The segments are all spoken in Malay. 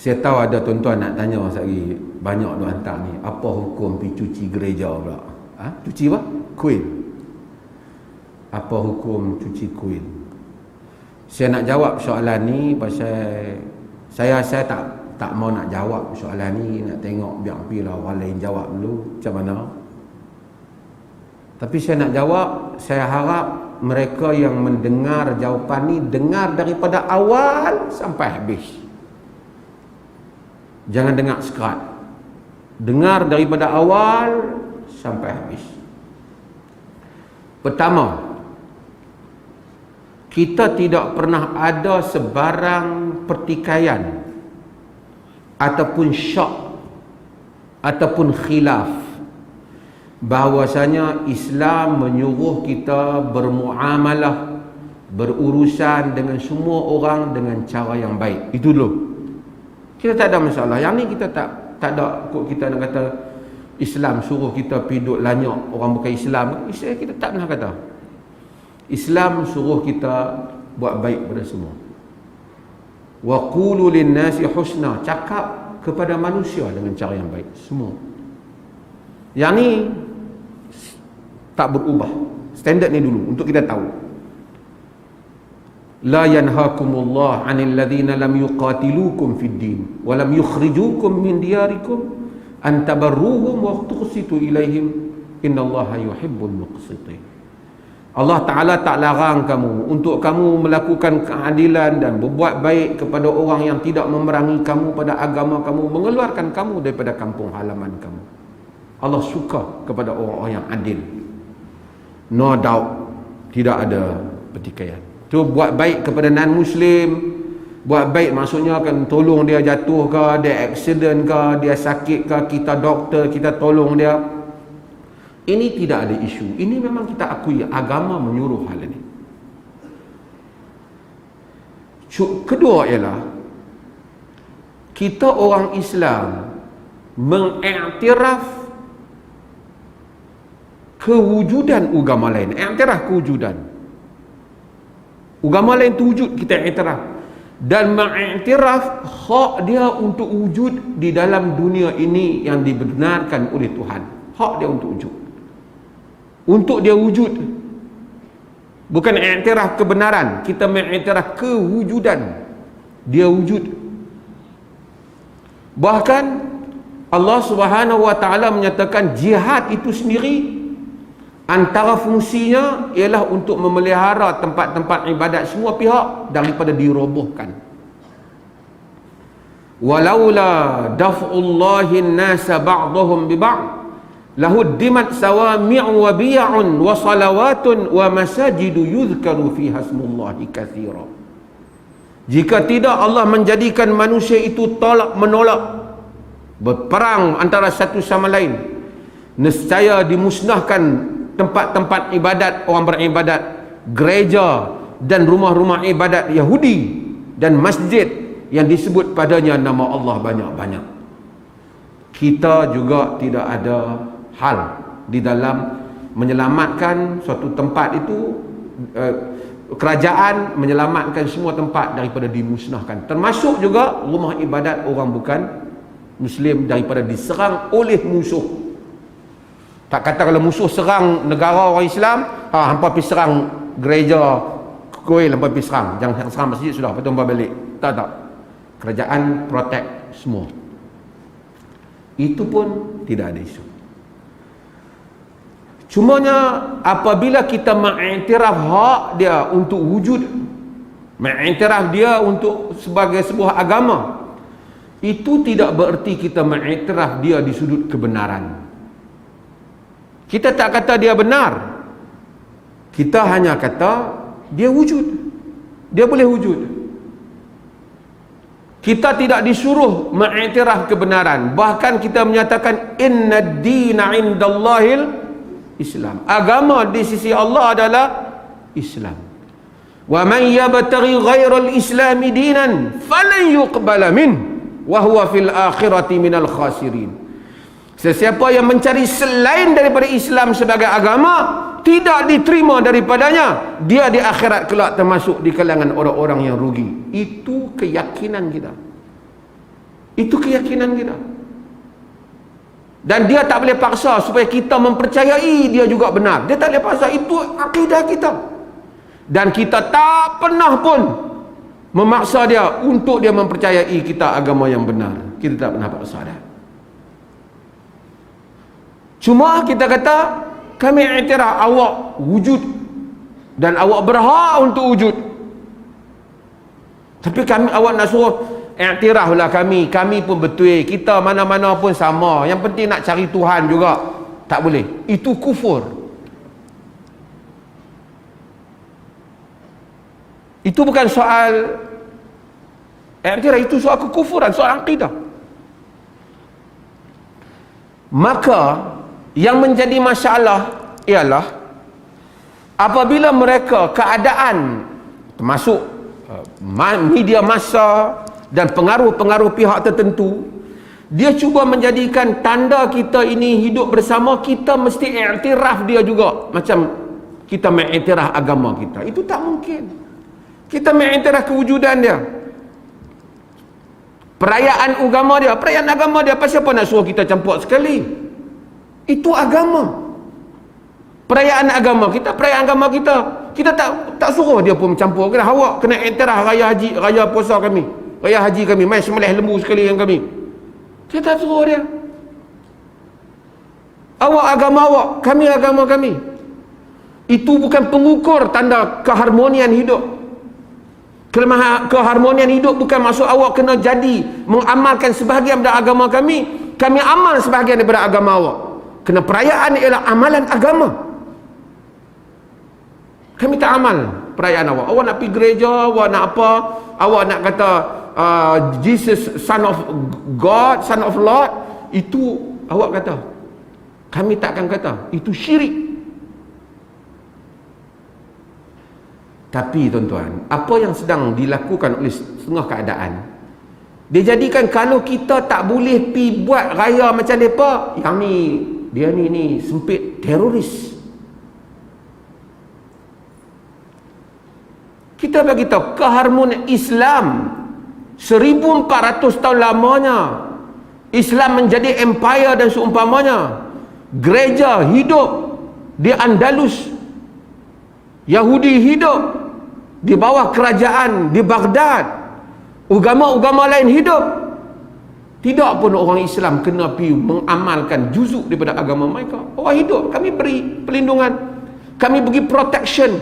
Saya tahu ada tuan-tuan nak tanya lagi, banyak duk hantar ni, apa hukum pergi cuci gereja pula? Cuci apa? Kuil. Apa hukum cuci kuil? Saya nak jawab soalan ni pasal saya tak mau nak jawab soalan ni, nak tengok biar pilah orang lain jawab dulu macam mana. Tapi saya nak jawab, saya harap mereka yang mendengar jawapan ni dengar daripada awal sampai habis. Jangan dengar sekerat. Dengar daripada awal sampai habis. Pertama, kita tidak pernah ada sebarang pertikaian ataupun syak ataupun khilaf bahawasanya Islam menyuruh kita bermuamalah, berurusan dengan semua orang dengan cara yang baik. Itu dulu. Kita tak ada masalah. Yang ni kita tak ada kok kita nak kata Islam suruh kita pergi duduk lanyak orang bukan Islam. Kita tak pernah kata. Islam suruh kita buat baik pada semua. Wa qulu lin-nasi husna, cakap kepada manusia dengan cara yang baik semua. Yang ni tak berubah. Standard ni dulu untuk kita tahu. La yanhaakumullah 'anil ladzina lam yuqatilukum fid din wa lam yukhrijukum min diyarikum an tabarruhum wa tuqsitu ilaihim innallaha yuhibbul muqsitin. Allah Ta'ala tak larang kamu untuk kamu melakukan keadilan dan berbuat baik kepada orang yang tidak memerangi kamu pada agama kamu, mengeluarkan kamu daripada kampung halaman kamu. Allah suka kepada orang-orang yang adil. No doubt, tidak ada pertikaian. Tu buat baik kepada non-Muslim. Buat baik maksudnya akan tolong dia jatuh ke, dia accident ke, dia sakit ke, kita doktor, kita tolong dia. Ini tidak ada isu. Ini memang kita akui agama menyuruh hal ini. Kedua ialah kita orang Islam mengiktiraf kewujudan agama lain. Iktiraf kewujudan. Agama lain tu wujud, kita iktiraf. Dan mengiktiraf hak dia untuk wujud di dalam dunia ini yang dibenarkan oleh Tuhan. Hak dia untuk wujud. Untuk dia wujud. Bukan iktiraf kebenaran, kita mengiktiraf kewujudan. Dia wujud. Bahkan Allah Subhanahu wa taala menyatakan jihad itu sendiri antara fungsinya ialah untuk memelihara tempat-tempat ibadat semua pihak daripada dirobohkan. Walaula daf'ullahi an-nasa ba'dahum bi ba'd lahuddimat sawami'u wa bi'un wa salawatun wa masajidu yuzkaru fiha ismullahi katsira. Jika tidak Allah menjadikan manusia itu tolak menolak, berperang antara satu sama lain, nescaya dimusnahkan tempat-tempat ibadat orang beribadat, gereja dan rumah-rumah ibadat Yahudi dan masjid yang disebut padanya nama Allah banyak-banyak. Kita juga tidak ada hal di dalam menyelamatkan suatu tempat itu, kerajaan menyelamatkan semua tempat daripada dimusnahkan, termasuk juga rumah ibadat orang bukan Muslim daripada diserang oleh musuh. Tak kata kalau musuh serang negara orang Islam, hampa pergi serang gereja kuil, hampa pergi serang, jangan serang masjid sudah, lepas tu hampa balik. Tak. Kerajaan protect semua. Itu pun tidak ada isu. Cumanya apabila kita mengiktiraf hak dia untuk wujud, mengiktiraf dia untuk sebagai sebuah agama, itu tidak bererti kita mengiktiraf dia di sudut kebenaran. Kita tak kata dia benar. Kita hanya kata dia wujud. Dia boleh wujud. Kita tidak disuruh mengiktiraf kebenaran. Bahkan kita menyatakan inna ad-dina 'indallahil Islam. Agama di sisi Allah adalah Islam. Wa man yabtaghi ghairal islami dinan falan yuqbala min wa huwa fil akhirati minal khasirin. Sesiapa yang mencari selain daripada Islam sebagai agama, tidak diterima daripadanya, dia di akhirat kelak termasuk di kalangan orang-orang yang rugi. Itu keyakinan kita. Itu keyakinan kita. Dan dia tak boleh paksa supaya kita mempercayai dia juga benar. Dia tak boleh paksa. Itu akidah kita. Dan kita tak pernah pun memaksa dia untuk dia mempercayai kita agama yang benar. Kita tak pernah paksa dia. Cuma kita kata, kami iktiraf awak wujud dan awak berhak untuk wujud. Tapi awak nak suruh iktiraflah kami pun betul, kita mana-mana pun sama, yang penting nak cari Tuhan juga. Tak boleh. Itu kufur. Itu bukan soal iktiraf, itu soal kekufuran, soal akidah. Maka yang menjadi masalah ialah apabila mereka keadaan termasuk media massa dan pengaruh-pengaruh pihak tertentu, dia cuba menjadikan tanda kita ini hidup bersama, kita mesti iktiraf dia juga macam kita mengiktiraf agama kita. Itu tak mungkin. Kita mengiktiraf kewujudan dia, perayaan agama dia. Pasal apa nak suruh kita campur sekali? Itu agama. Perayaan agama kita, kita tak suruh dia pun campur. Kena awak kena iktiraf raya puasa kami, raya haji kami, mai sembelih lembu sekali yang kami. Kita tak suruh dia. Awak agama awak, kami agama kami. Itu bukan pengukur tanda keharmonian hidup. Keharmonian hidup bukan maksud awak kena jadi mengamalkan sebahagian daripada agama kami amal sebahagian daripada agama awak. Kena perayaan ialah amalan agama. Kami tak amal perayaan awak. Awak nak pergi gereja, awak nak apa, awak nak kata Jesus son of God, son of Lord, itu awak kata. Kami takkan kata. Itu syirik. Tapi tuan-tuan, apa yang sedang dilakukan oleh setengah keadaan, dia jadikan kalau kita tak boleh pi buat raya macam mereka, yang ni, dia ni sempit teroris. Kita bagi tahu keharmonian Islam 1400 tahun lamanya. Islam menjadi empire dan seumpamanya. Gereja hidup di Andalus. Yahudi hidup di bawah kerajaan di Baghdad. Agama-agama lain hidup. Tidak pun orang Islam kena pergi mengamalkan juzuk daripada agama mereka. Orang hidup, kami beri perlindungan, kami bagi protection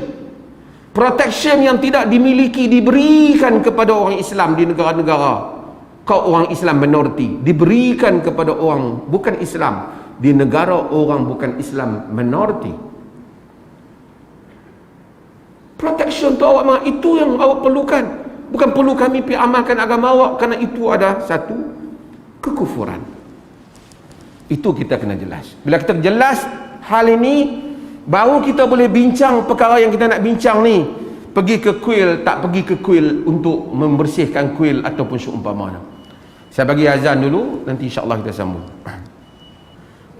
yang tidak dimiliki, diberikan kepada orang Islam di negara-negara orang Islam minoriti, diberikan kepada orang bukan Islam di negara orang bukan Islam minoriti. Protection tu awak, itu yang awak perlukan. Bukan perlu kami pergi amalkan agama awak, kerana itu ada satu kekufuran. Itu kita kena jelas. Bila kita jelas hal ini, baru kita boleh bincang perkara yang kita nak bincang ni. Pergi ke kuil, tak pergi ke kuil untuk membersihkan kuil ataupun seumpamanya. Saya bagi azan dulu, nanti insya-Allah kita sambung.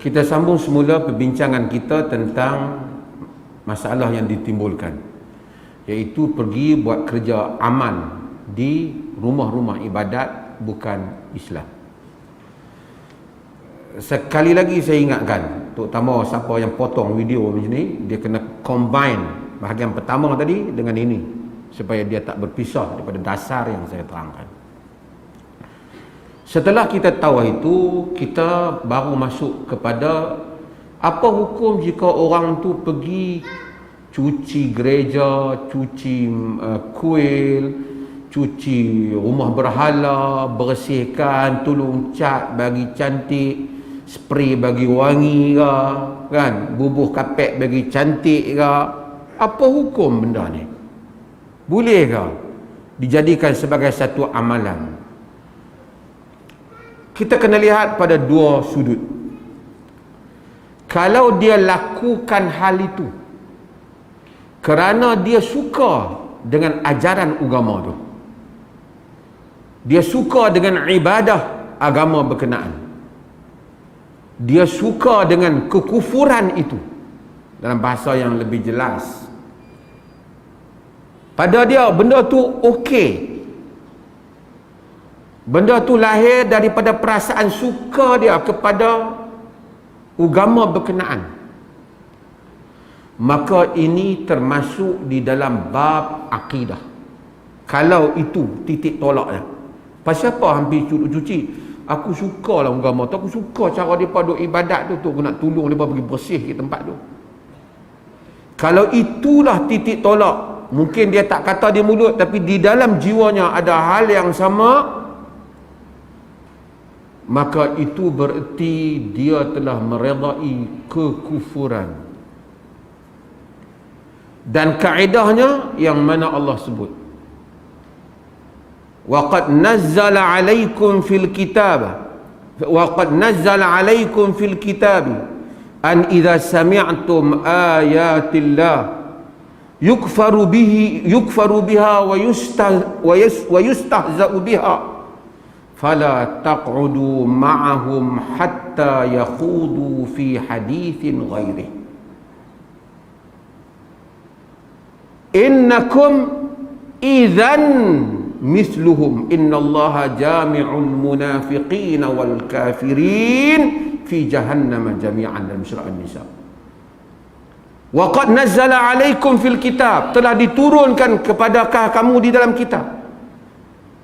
Kita sambung semula perbincangan kita tentang masalah yang ditimbulkan, iaitu pergi buat kerja aman di rumah-rumah ibadat bukan Islam. Sekali lagi saya ingatkan, terutama siapa yang potong video macam ni, dia kena combine bahagian pertama tadi dengan ini, supaya dia tak berpisah daripada dasar yang saya terangkan. Setelah kita tahu itu, kita baru masuk kepada apa hukum jika orang tu pergi cuci gereja, cuci kuil, cuci rumah berhala, bersihkan, tolong cat bagi cantik, spray bagi wangi ke, kan, bubuh kapet bagi cantik ke. Apa hukum benda ni? Boleh ke dijadikan sebagai satu amalan? Kita kena lihat pada dua sudut. Kalau dia lakukan hal itu kerana dia suka dengan ajaran agama tu, dia suka dengan ibadah agama berkenaan, dia suka dengan kekufuran itu, dalam bahasa yang lebih jelas, pada dia benda tu okey, benda tu lahir daripada perasaan suka dia kepada agama berkenaan, maka ini termasuk di dalam bab akidah. Kalau itu titik tolaknya. Pasal apa hampir cuci? Aku suka lah agama tu, aku suka cara mereka duk ibadat tu, aku nak tolong mereka pergi bersih ke tempat tu. Kalau itulah titik tolak, mungkin dia tak kata di mulut, tapi di dalam jiwanya ada hal yang sama, maka itu bererti dia telah meredai kekufuran. Dan kaedahnya yang mana Allah sebut, وَقَدْ نَزَّلَ عَلَيْكُمْ فِي الْكِتَابِ أَنْ إِذَا سَمِعْتُمْ آيَاتِ اللَّهِ يُكْفَرُ بِهَا وَيُسْتَهْزَأُ بِهَا فَلَا تَقْعُدُوا مَعَهُمْ حَتَّى يَخُوضُوا فِي حَدِيثٍ غَيْرِهِ إِنَّكُمْ إِذًا مثلهم إن الله جامع المنافقين والكافرين في جهنم جميعا dalam surah An-Nisa. وقد نزل عليكم في الكتاب, telah diturunkan kepadakah kamu di dalam kitab,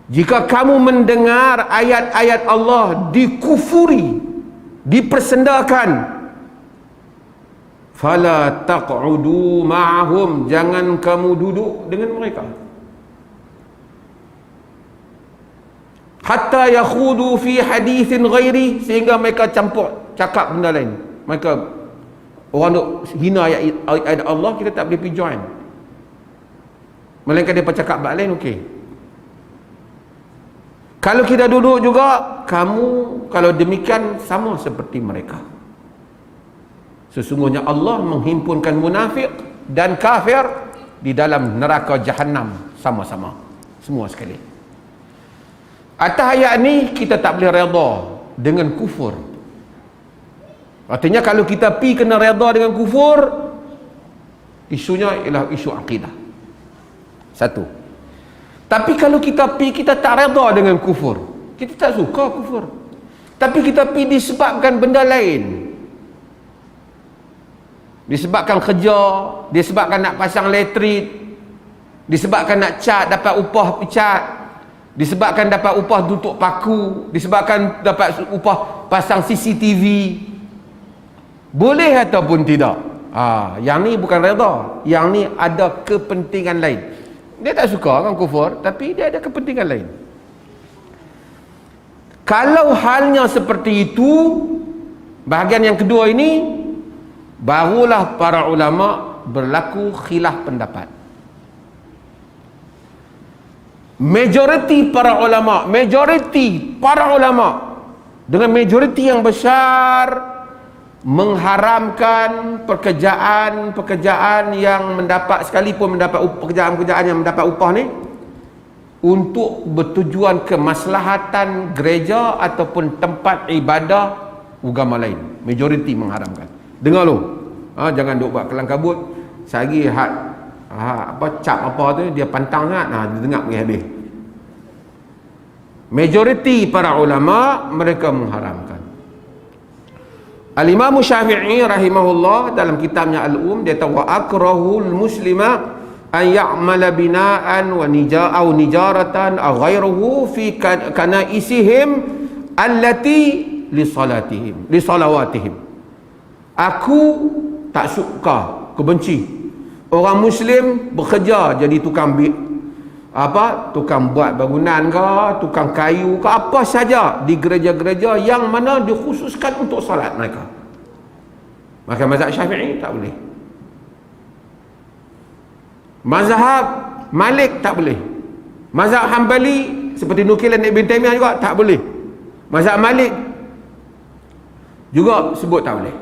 jika kamu mendengar ayat-ayat Allah dikufuri, dipersendakan, fala taq'udu ma'ahum, jangan kamu duduk dengan mereka, hatta yakhudu fi hadithin ghairi, sehingga mereka campur cakap benda lain. Mereka orang duk hina ayat Allah, kita tak boleh pergi join, melainkan dia bercakap bab lain. Okey, kalau kita duduk juga, kamu kalau demikian sama seperti mereka. Sesungguhnya Allah menghimpunkan munafik dan kafir di dalam neraka Jahannam sama-sama, semua sekali. Atas ayat ni kita tak boleh redha dengan kufur. Artinya kalau kita pi kena redha dengan kufur, isunya ialah isu akidah. Satu. Tapi kalau kita pi kita tak redha dengan kufur, kita tak suka kufur, tapi kita pi disebabkan benda lain, disebabkan kerja, disebabkan nak pasang elektrik, disebabkan nak cat dapat upah cat, disebabkan dapat upah tutup paku, disebabkan dapat upah pasang CCTV, boleh ataupun tidak? Yang ni bukan redha, yang ni ada kepentingan lain. Dia tak suka kan kufur, tapi dia ada kepentingan lain. Kalau halnya seperti itu, bahagian yang kedua ini, barulah para ulama berlaku khilaf pendapat. Majoriti para ulama dengan majoriti yang besar mengharamkan pekerjaan yang mendapat, sekalipun mendapat pekerjaan yang mendapat upah ni, untuk bertujuan kemaslahatan gereja ataupun tempat ibadah agama lain. Majoriti mengharamkan. Dengar lu, jangan duk buat kelang kabut. Sehari cap apa tu dia pantang sangat, dia dengar pergi habis. Majoriti para ulama mereka mengharamkan. Al-Imam Syafi'i rahimahullah dalam kitabnya Al-Um, dia tahu akrahul muslima an ya'mala bina'an wa nijaratan aw ghairuhu fi kanaisihim allati li salawatihim. Aku tak suka, aku benci orang Muslim bekerja jadi tukang tukang buat bangunan ke, tukang kayu ke, apa saja di gereja-gereja yang mana dikhususkan untuk salat mereka. Maka mazhab Syafi'i tak boleh, mazhab Malik tak boleh, mazhab Hambali seperti nukilan Ibn Taimiyah juga tak boleh, mazhab Malik juga sebut tak boleh.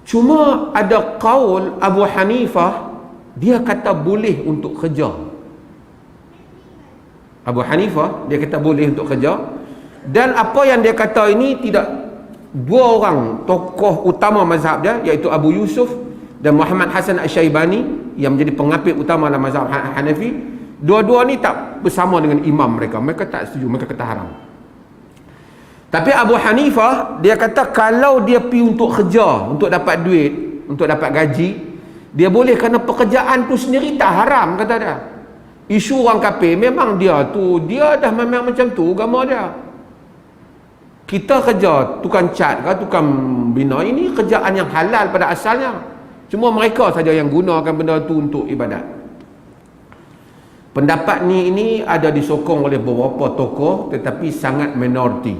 Cuma ada qaul Abu Hanifah, dia kata boleh untuk kerja. Abu Hanifah dia kata boleh untuk kerja. Dan apa yang dia kata ini, tidak, dua orang tokoh utama mazhab dia, iaitu Abu Yusuf dan Muhammad Hasan Asy-Syaibani, yang menjadi pengapit utama dalam mazhab Hanafi, Dua-dua ni tak bersama dengan imam mereka. Mereka tak setuju, mereka kata haram. Tapi Abu Hanifah, dia kata kalau dia pergi untuk kerja, untuk dapat duit, untuk dapat gaji, dia boleh, kerana pekerjaan tu sendiri tak haram, kata dia. Isu orang kafir, memang dia dah memang macam tu agama dia. Kita kerja tukang cat ke tukang bina, ini kerjaan yang halal pada asalnya. Cuma mereka saja yang gunakan benda tu untuk ibadat. Pendapat ini ada disokong oleh beberapa tokoh, tetapi sangat minoriti.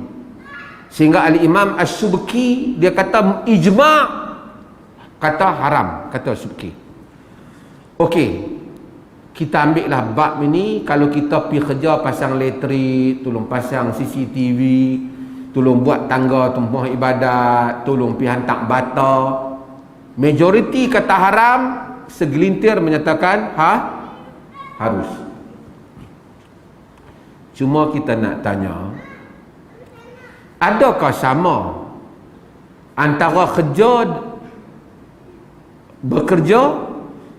Sehingga Al-Imam As-Subki dia kata ijma', kata haram, kata Subki. Okey, kita ambil lah bab ini. Kalau kita pergi kerja pasang elektrik, tolong pasang CCTV, tolong buat tangga tempat ibadat, tolong pergi hantar bata, majoriti kata haram, segelintir menyatakan harus. Cuma kita nak tanya, adakah sama antara bekerja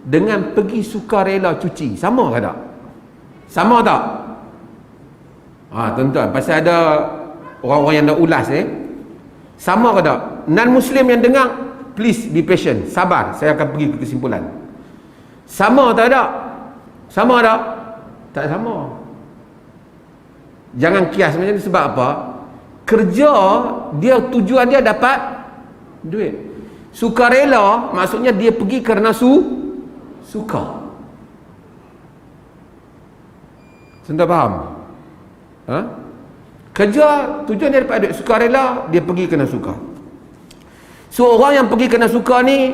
dengan pergi sukarela cuci? Sama ke tak? Sama tak? Tuan-tuan, pasal ada orang-orang yang dah ulas sama ke tak? Non-Muslim yang dengar, please be patient, sabar, saya akan pergi ke kesimpulan. Sama tak tak? Sama tak? Tak sama. Jangan kias macam ni. Sebab apa? Kerja dia, tujuan dia dapat duit. Sukarela maksudnya dia pergi kerana suka. Anda faham? Kerja tujuan dia dapat duit, sukarela dia pergi kerana suka. So orang yang pergi kerana suka ni,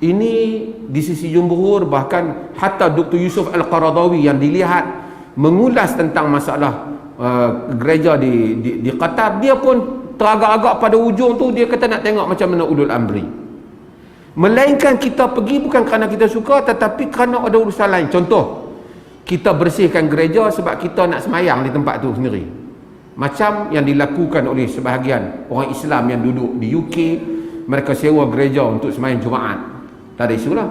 ini di sisi jumhur, bahkan hatta Dr. Yusuf Al-Qaradawi yang dilihat mengulas tentang masalah gereja di Qatar, dia pun teragak-agak pada ujung tu, dia kata nak tengok macam mana ulul amri. Melainkan kita pergi bukan kerana kita suka, tetapi kerana ada urusan lain. Contoh, kita bersihkan gereja sebab kita nak semayang di tempat tu sendiri, macam yang dilakukan oleh sebahagian orang Islam yang duduk di UK. Mereka sewa gereja untuk semayang Jumaat. Tak ada isu lah,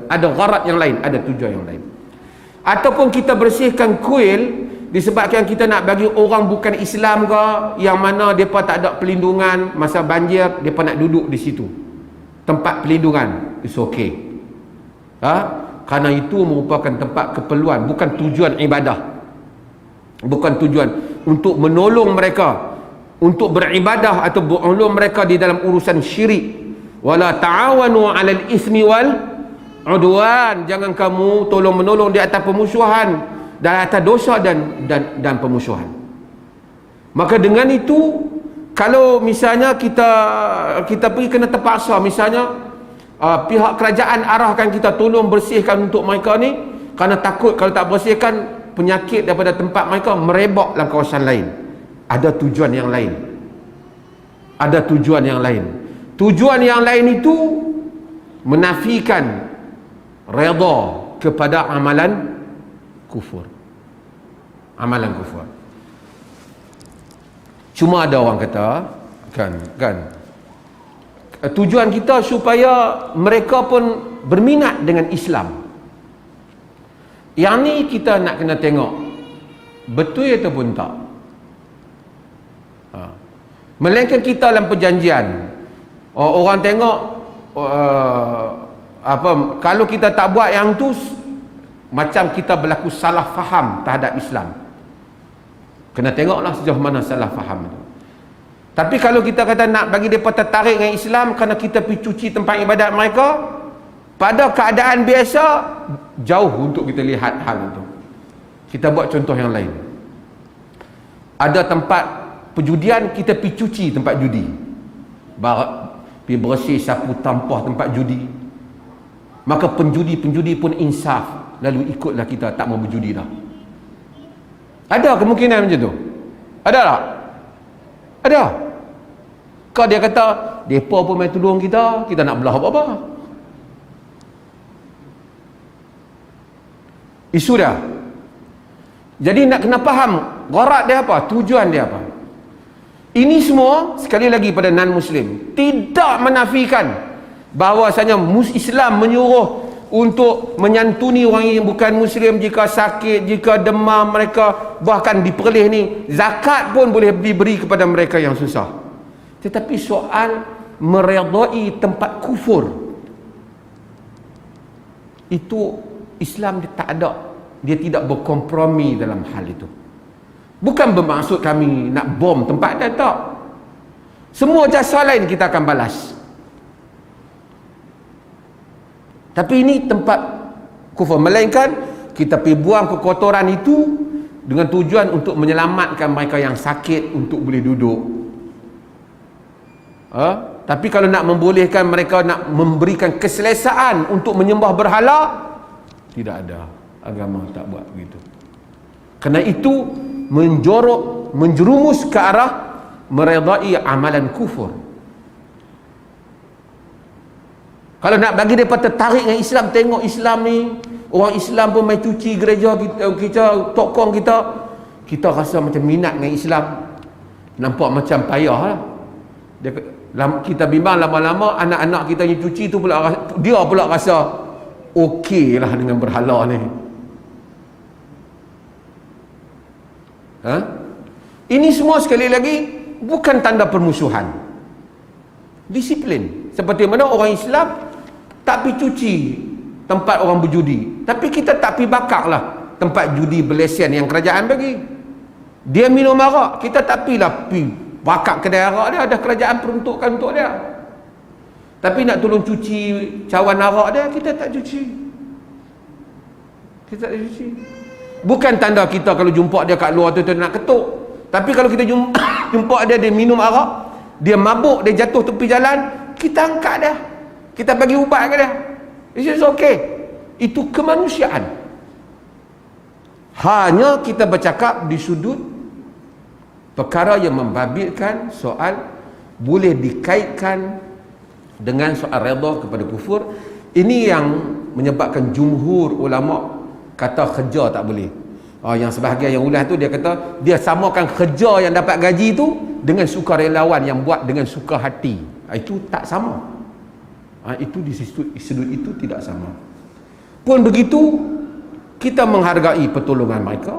ada gharat yang lain, ada tujuan yang lain. Ataupun kita bersihkan kuil disebabkan kita nak bagi orang bukan Islam ke, yang mana mereka tak ada pelindungan masa banjir, mereka nak duduk di situ, tempat pelindungan, it's okay. Kerana itu merupakan tempat keperluan, bukan tujuan ibadah, bukan tujuan untuk menolong mereka untuk beribadah atau menolong mereka di dalam urusan syirik. Wala ta'awanu 'alal ismi wal udwan, jangan kamu tolong menolong di atas pemusuhan, dan atas dosa dan pemusuhan. Maka dengan itu, kalau misalnya kita pergi kena terpaksa, misalnya pihak kerajaan arahkan kita tolong bersihkan untuk mereka ni, kerana takut kalau tak bersihkan penyakit daripada tempat mereka merebak dalam kawasan lain. Ada tujuan yang lain. Ada tujuan yang lain. Tujuan yang lain itu menafikan redha kepada amalan kufur. Amalan kufur. Cuma ada orang kata kan tujuan kita supaya mereka pun berminat dengan Islam. Yang ni kita nak kena tengok betul ataupun tak. Melainkan kita dalam perjanjian, orang tengok kalau kita tak buat yang tu, macam kita berlaku salah faham terhadap Islam. Kena tengoklah sejauh mana salah faham itu. Tapi kalau kita kata nak bagi mereka tertarik dengan Islam kerana kita pergi cuci tempat ibadat mereka, pada keadaan biasa jauh untuk kita lihat hal itu. Kita buat contoh yang lain. Ada tempat perjudian, kita pergi cuci tempat judi, pergi bersih, sapu tampah tempat judi. Maka penjudi pun insaf, lalu ikutlah kita, tak mau berjudi dah. Ada kemungkinan macam tu? Ada tak? Ada. Kalau dia kata depa pun main tolong kita nak belah apa-apa. Isu dia. Jadi nak kena faham gharat dia apa, tujuan dia apa. Ini semua sekali lagi pada non-Muslim tidak menafikan bahawasanya Islam menyuruh untuk menyantuni orang yang bukan Muslim jika sakit, jika demam, mereka bahkan di Perlis ni zakat pun boleh diberi kepada mereka yang susah. Tetapi soal meredai tempat kufur, itu Islam dia tak ada, dia tidak berkompromi dalam hal itu. Bukan bermaksud kami nak bom tempat dia, tak. Semua jasa lain kita akan balas. Tapi ini tempat kufur, melainkan kita pergi buang kekotoran itu dengan tujuan untuk menyelamatkan mereka yang sakit untuk boleh duduk. Tapi kalau nak membolehkan mereka nak memberikan keselesaan untuk menyembah berhala, tidak ada. Agama tak buat begitu. Kerana itu menjerumus ke arah meredai amalan kufur. Kalau nak bagi mereka tertarik dengan Islam, tengok Islam ni, orang Islam pun main cuci gereja kita tokong kita rasa macam minat dengan Islam. Nampak macam payah lah. Kita bimbang lama-lama anak-anak kita yang cuci tu pula, dia pula rasa okey lah dengan berhala ni. Ini semua sekali lagi bukan tanda permusuhan. Disiplin. Seperti mana orang Islam tak pergi cuci tempat orang berjudi, tapi kita tak pergi bakar lah tempat judi berlesen yang kerajaan bagi. Dia minum arak, kita tak pergi lah bakar kedai arak dia, ada kerajaan peruntukkan untuk dia. Tapi nak tolong cuci cawan arak dia, kita tak cuci. Kita tak cuci. Bukan tanda kita kalau jumpa dia kat luar tu nak ketuk. Tapi kalau kita jumpa dia minum arak, dia mabuk, dia jatuh tepi jalan, kita angkat dia, kita bagi ubat ke dia. It's okay. Itu kemanusiaan. Hanya kita bercakap di sudut perkara yang membabitkan soal boleh dikaitkan dengan soal redha kepada kufur. Ini yang menyebabkan jumhur ulama kata kerja tak boleh. Yang sebahagian yang ulas tu dia kata dia samakan kerja yang dapat gaji tu dengan sukarelawan yang buat dengan suka hati. Itu tak sama. Itu di sudut itu tidak sama. Pun begitu, kita menghargai pertolongan mereka,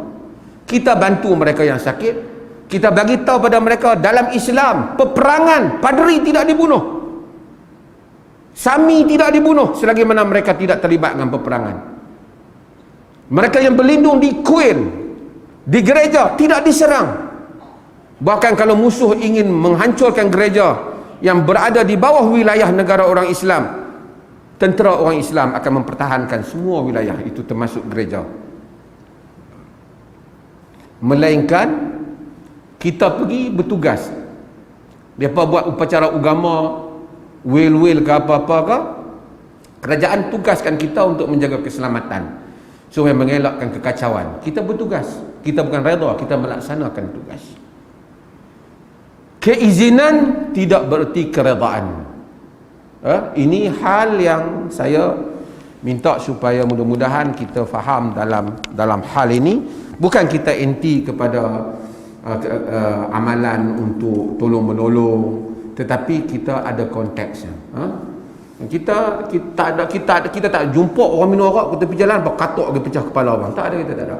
kita bantu mereka yang sakit, kita bagi tahu pada mereka dalam Islam peperangan padri tidak dibunuh, sami tidak dibunuh selagi mana mereka tidak terlibat dengan peperangan. Mereka yang berlindung di kuil, di gereja tidak diserang. Bahkan kalau musuh ingin menghancurkan gereja yang berada di bawah wilayah negara orang Islam, tentera orang Islam akan mempertahankan semua wilayah itu termasuk gereja. Melainkan kita pergi bertugas, mereka buat upacara agama, wil-wil ke apa-apa ke, kerajaan tugaskan kita untuk menjaga keselamatan supaya mengelakkan kekacauan. Kita bertugas, kita bukan redha, kita melaksanakan tugas. Keizinan tidak bererti keredaan. Ini hal yang saya minta supaya mudah-mudahan kita faham dalam hal ini. Bukan kita anti kepada amalan untuk tolong-menolong, tetapi kita ada konteksnya. Kita tak jumpa orang minum arak ke tepi jalan berkatuk ke pecah kepala orang. Tak ada, kita tak ada.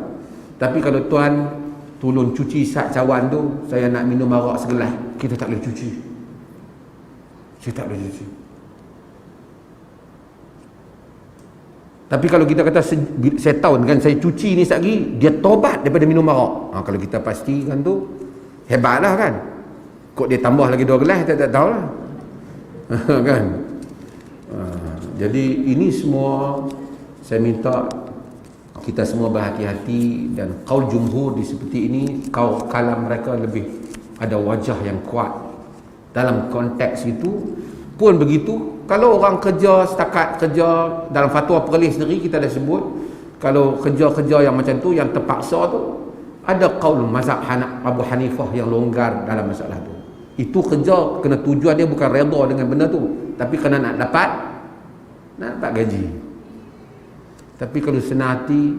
Tapi kalau tuan tolong cuci sak cawan tu, saya nak minum arak segelas, kita tak boleh cuci. Kita tak boleh cuci. Tapi kalau kita kata saya tahu dengan saya cuci ni sekali, dia tobat daripada minum arak. Kalau kita pastikan tu, hebatlah kan. Kok dia tambah lagi 2 gelas, kita tak tahulah. Kan? Jadi ini semua saya minta kita semua berhati-hati, dan kaul jumhur di seperti ini, kalam mereka lebih ada wajah yang kuat dalam konteks itu. Pun begitu, kalau orang kerja setakat kerja dalam fatwa Perlis sendiri kita dah sebut, kalau kerja-kerja yang macam tu yang terpaksa tu, ada kaul mazhab Abu Hanifah yang longgar dalam masalah tu. Itu kerja kena tujuan dia bukan redha dengan benda tu, tapi kena nak dapat gaji. Tapi kalau senang hati,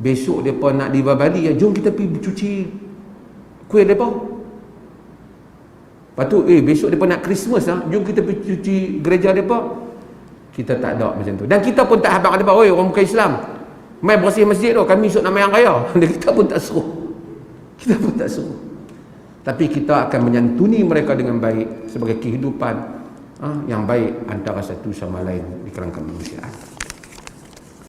besok mereka nak dibabali, jom kita pergi cuci kuih mereka. Lepas tu, besok mereka nak Christmas, jom kita pergi cuci gereja mereka. Kita tak ada macam tu. Dan kita pun tak habaq depan, oi orang bukan Islam, mai bersih masjid tu, kami esok nama yang kaya. Kita pun tak suruh. Kita pun tak suruh. Tapi kita akan menyantuni mereka dengan baik sebagai kehidupan yang baik antara satu sama lain di kalangan kemanusiaan.